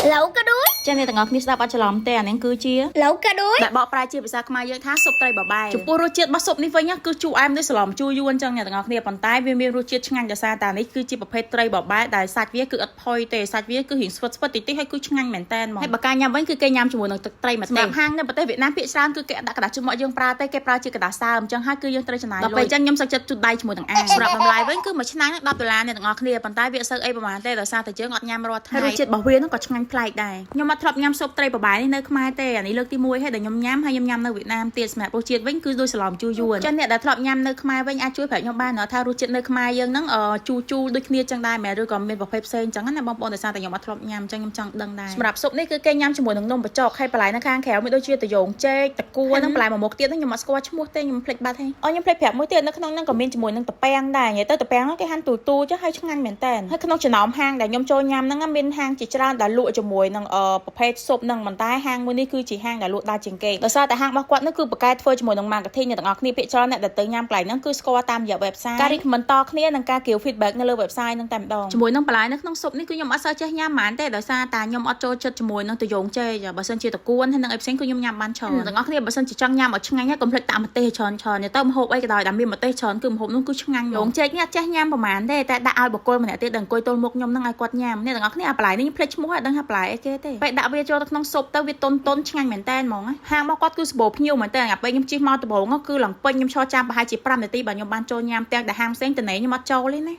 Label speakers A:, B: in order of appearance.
A: lẩu cá đuối
B: ចាអ្នកទាំងអស់គ្នាស្ដាប់អត់ច្រឡំទេអានេះគឺជា
A: lẩu cá đuối
B: ដែលបកប្រែជាភាសាខ្មែរយើងថាស៊ុបត្រីបបែចំពោះរសជាតិរបស់ស៊ុបនេះវិញគឺជូរអែមដូចស្លំជូរយួនចឹងអ្នកទាំងអស់គ្នាប៉ុន្តែវាមានរសជាតិឆ្ងាញ់ដោយសារតែនេះគឺជាប្រភេទត្រីបបែដែលសាច់វាគឺអត់ផុយទេសាច់វាគឺរៀងស្វិតស្វិតតិចតិចហើយគឺឆ្ងាញ់មែនតើមកហើយបើការញ៉ាំវិញគឺគេញ៉ាំជាមួយនឹងទឹកត្រីម្ទេសហាងនៅប្រទេសវៀតណាមភាគច្រើនគឺគេដាក់กระดาษជុំមកយើងប្រើទេគេប្រើជាกระดาษសើមចឹងហើយគឺយើងត្រូវចំណាយលុយដល់ពេលចឹងខ្ញុំសុខចិត្តជូតដៃជាមួយនឹងអាសម្រាប់តម្លៃវិញគឺមួយឆ្នាំនឹង$10អ្នកទាំងអស់គ្នាប៉ុន្តែវាអត់សូវអីប្រហែលទេដោយសារតែយើងអត់ញ៉ាំរាល់ថ្ងៃរសជាតិរបស់វានឹងក៏ឆ្ងាញ់ប្លែកដែរខ្ញុំអត់ធ្លាប់ញ៉ាំស៊ុបត្រីបបែនេះនៅខ្មែរទេអានេះលើកទី1ហើយដែលខ្ញុំញ៉ាំហើយខ្ញុំញ៉ាំនៅវៀតណាមទៀតសម្រាប់រសជាតិវិញគឺដូចស្លំជូរយួនចឹងអ្នកដែលធ្លាប់ញ៉ាំនៅខ្មែរវិញអាចជួយប្រាប់ខ្ញុំបានថារសជាតិនៅខ្មែរយើងហ្នឹងជូរជូរដូចគ្នាចឹងដែរមែនឬក៏មានប្រភេទផ្សេងចឹងណាបងប្អូនដោយសារតែខ្ញុំអត់ធ្លាប់ញ៉ាំចឹងខ្ញុំចង់ដឹងដែរសម្រាប់ស៊ុបនេះគឺគេញ៉ាំជាមួយនឹងនំបញ្ចុកហើយបន្លែនៅខាងក្រៅមានដូចជាតយងចេកតគួរហ្នឹងបន្លែមួយមុខទៀតហ្នឹងខ្ញុំអត់ស្គាល់ឈ្មោះទេខ្ញុំភ្លេចបាត់ហើយខ្ញុំភ្លេចប្រាប់មួយទៀតនៅក្នុងហ្នឹងក៏មានជាមួយនឹងតពាំងដែរនិយាយទៅតពាំងហ្នឹងគេហាន់ទូទូចឹងហើយឆ្ងាញ់មែនតើហើយក្នុងចំណោមហាងដែលខ្ញុំចូលញ៉ាំហ្នឹងមានហាងជាច្រើនដែលលក់ជាមួយនឹងប្រភេទស៊ុបហ្នឹងប៉ុន្តែហាងមួយនេះគឺជាហាងដែលលក់ដាច់ជាងគេដោយសារតែហាងរបស់គាត់នោះគឺបកកែធ្វើជាមួយនឹង marketing អ្នកទាំងអស់គ្នាភាគច្រើនអ្នកដែលទៅញ៉ាំកន្លែងហ្នឹងគឺស្គាល់តាមរយៈ website ការ recommend តគ្នានិងការ give feedback នៅលើ website ហ្នឹងតែម្ដងជាមួយនឹងបន្លែនៅក្នុងស៊ុបនេះគឺខ្ញុំអត់សូវចេះញ៉ាំហ្មងទេដោយសារតែខ្ញុំអត់ចូលចិត្តជាមួយនឹងតយងចេកបើសិនជាតគួនហើយនឹងអីផ្សេងគឺខ្ញុំញ៉ាំបានច្រើនអ្នកទាំងអស់គ្នាបើសិនជាចង់ញ៉ាំឲ្យឆ្ងាញ់ហើយកុំភ្លេចដាក់ម្ទេសច្រើនទៅម្ហូបអីក៏ដោយដែលមានម្ទេសច្រើនគឺម្ហូបនោះគឺឆ្ងាញ់យងចេកនេះអត់ចេះញ៉ាំប្រហែលទេតែដាក់ឲ្យបុគ្គលម្នាក់ទៀតដែលអង្គុយទល់មុខខ្ញុំហ្នឹងឲ្យគាត់ញ៉ាំអ្នកទាំងអស់គ្នាអាបន្លែនេះខ្ញុំភ្លេចឈ្មោះហើយដឹងថាបន្លែអីគេទេពេលដាក់វាចូលទៅក្នុងស៊ុបទៅវាតុនឆ្ងាញ់មែនតើហ្មងហាងរបស់គាត់គឺសម្បូរភ្ញៀវមែនតើអាពេលខ្ញុំជិះមកដំបូងគឺឡើងពេញខ្ញុំឈរចាំប្រហែលជា5នាទីបើខ្ញុំបានចូលញ៉ាំទាំងដែលហាងផ្សេងតនេខ្ញុំអត់ចូលទេណា